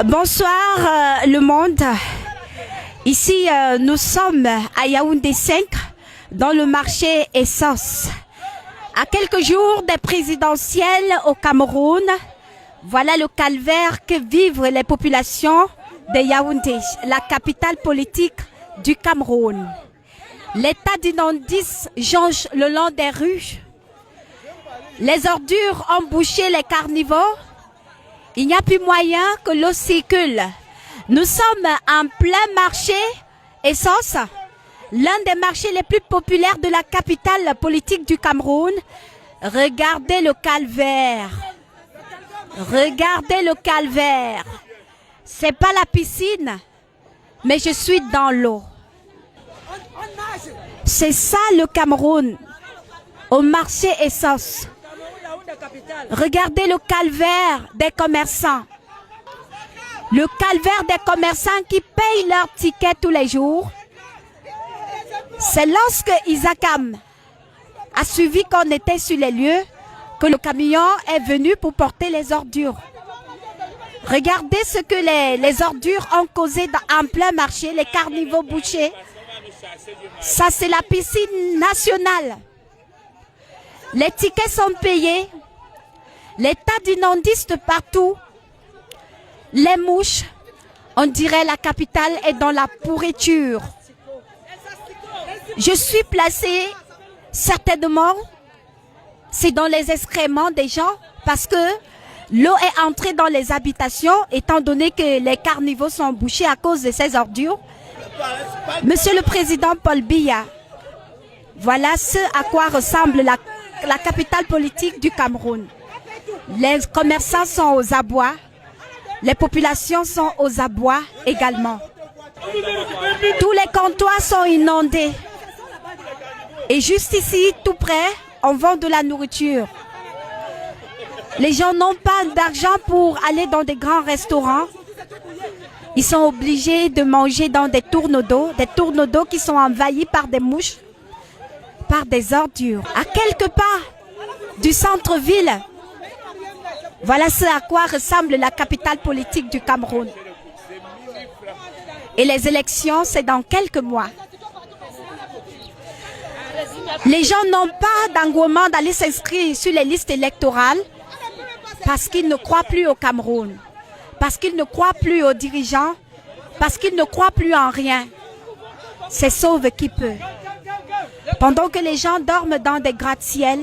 Bonsoir le monde. Ici nous sommes à Yaoundé 5 dans le marché Essence. À quelques jours des présidentielles au Cameroun, voilà le calvaire que vivent les populations de Yaoundé, la capitale politique du Cameroun. L'état d'inondis jonche le long des rues. Les ordures ont bouché les carnivores. Il n'y a plus moyen que l'eau circule. Nous sommes en plein marché Essence, l'un des marchés les plus populaires de la capitale politique du Cameroun. Regardez le calvaire. Regardez le calvaire. C'est pas la piscine, mais je suis dans l'eau. C'est ça le Cameroun, au marché Essence. Regardez le calvaire des commerçants. Le calvaire des commerçants qui payent leurs tickets tous les jours. C'est lorsque Isakam a suivi qu'on était sur les lieux que le camion est venu pour porter les ordures. Regardez ce que les ordures ont causé en plein marché, les carnivores bouchés. Ça, c'est la piscine nationale. Les tickets sont payés. L'état d'inondis de partout. Les mouches, on dirait la capitale est dans la pourriture. Je suis placée, certainement, c'est dans les excréments des gens parce que l'eau est entrée dans les habitations étant donné que les carnivores sont bouchés à cause de ces ordures. Monsieur le Président Paul Biya, voilà ce à quoi ressemble la capitale politique du Cameroun. Les commerçants sont aux abois, les populations sont aux abois également. Tous les comptoirs sont inondés. Et juste ici, tout près, on vend de la nourriture. Les gens n'ont pas d'argent pour aller dans des grands restaurants. Ils sont obligés de manger dans des tourneaux d'eau qui sont envahis par des mouches, par des ordures. À quelques pas du centre-ville, voilà ce à quoi ressemble la capitale politique du Cameroun. Et les élections, c'est dans quelques mois. Les gens n'ont pas d'engouement d'aller s'inscrire sur les listes électorales parce qu'ils ne croient plus au Cameroun, parce qu'ils ne croient plus aux dirigeants, parce qu'ils ne croient plus en rien. C'est sauve qui peut. Pendant que les gens dorment dans des gratte-ciel,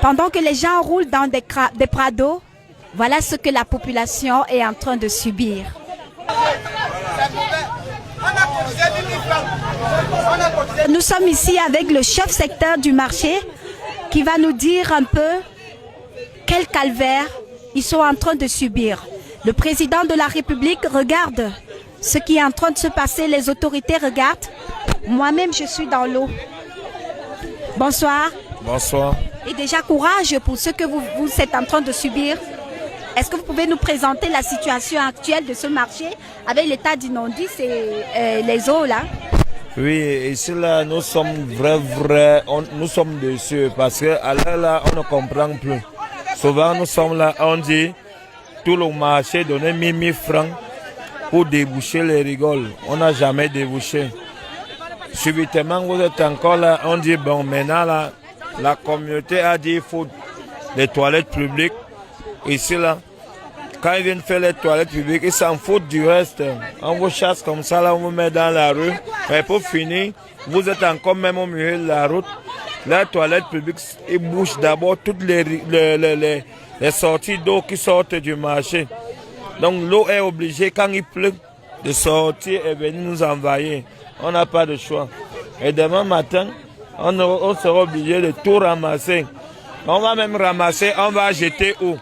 pendant que les gens roulent dans des prados, voilà ce que la population est en train de subir. Nous sommes ici avec le chef secteur du marché qui va nous dire un peu quel calvaire ils sont en train de subir. Le président de la République regarde ce qui est en train de se passer, les autorités regardent. Moi-même, je suis dans l'eau. Bonsoir. Bonsoir. Et déjà courage pour ce que vous êtes en train de subir. Est-ce que vous pouvez nous présenter la situation actuelle de ce marché avec l'état d'inondis et les eaux là? Oui, ici là, nous sommes nous sommes déçus parce que là, on ne comprend plus. Souvent, nous sommes là, on dit, tout le marché donnait 1000 francs pour déboucher les rigoles. On n'a jamais débouché. Subitement, vous êtes encore là, on dit, bon, maintenant là, la communauté a dit, il faut des toilettes publiques. Ici là, quand ils viennent faire les toilettes publiques, ils s'en foutent du reste. On vous chasse comme ça, là, on vous met dans la rue. Et pour finir, vous êtes encore même au milieu de la route. Les toilettes publiques, ils bouchent d'abord toutes les sorties d'eau qui sortent du marché. Donc l'eau est obligée, quand il pleut, de sortir et venir nous envahir. On n'a pas de choix. Et demain matin, on sera obligé de tout ramasser. On va même ramasser, on va jeter où?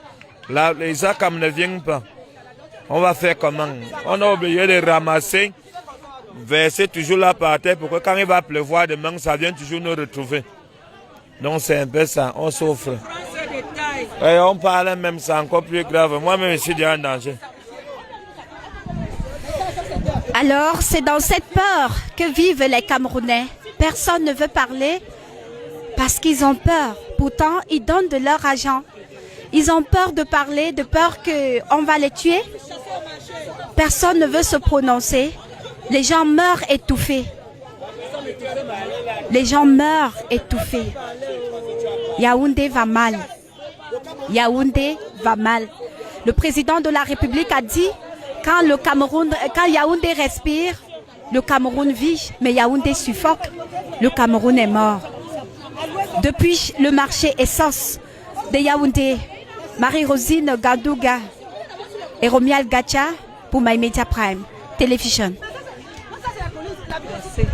Là, les ACAM ne viennent pas. On va faire comment? On est obligé de ramasser, verser toujours là par terre pour que quand il va pleuvoir demain, ça vient toujours nous retrouver. Donc c'est un peu ça, on souffre. Et on parle même, c'est encore plus grave. Moi-même, je suis déjà en danger. Alors, c'est dans cette peur que vivent les Camerounais. Personne ne veut parler parce qu'ils ont peur. Pourtant, ils donnent de leur argent. Ils ont peur de parler, de peur qu'on va les tuer. Personne ne veut se prononcer. Les gens meurent étouffés. Les gens meurent étouffés. Yaoundé va mal. Yaoundé va mal. Le président de la République a dit, quand Yaoundé respire, le Cameroun vit, mais Yaoundé suffoque, le Cameroun est mort. Depuis le marché essence de Yaoundé, Marie-Rosine Gandouga et Romial Gacha pour My Media Prime Television. Merci.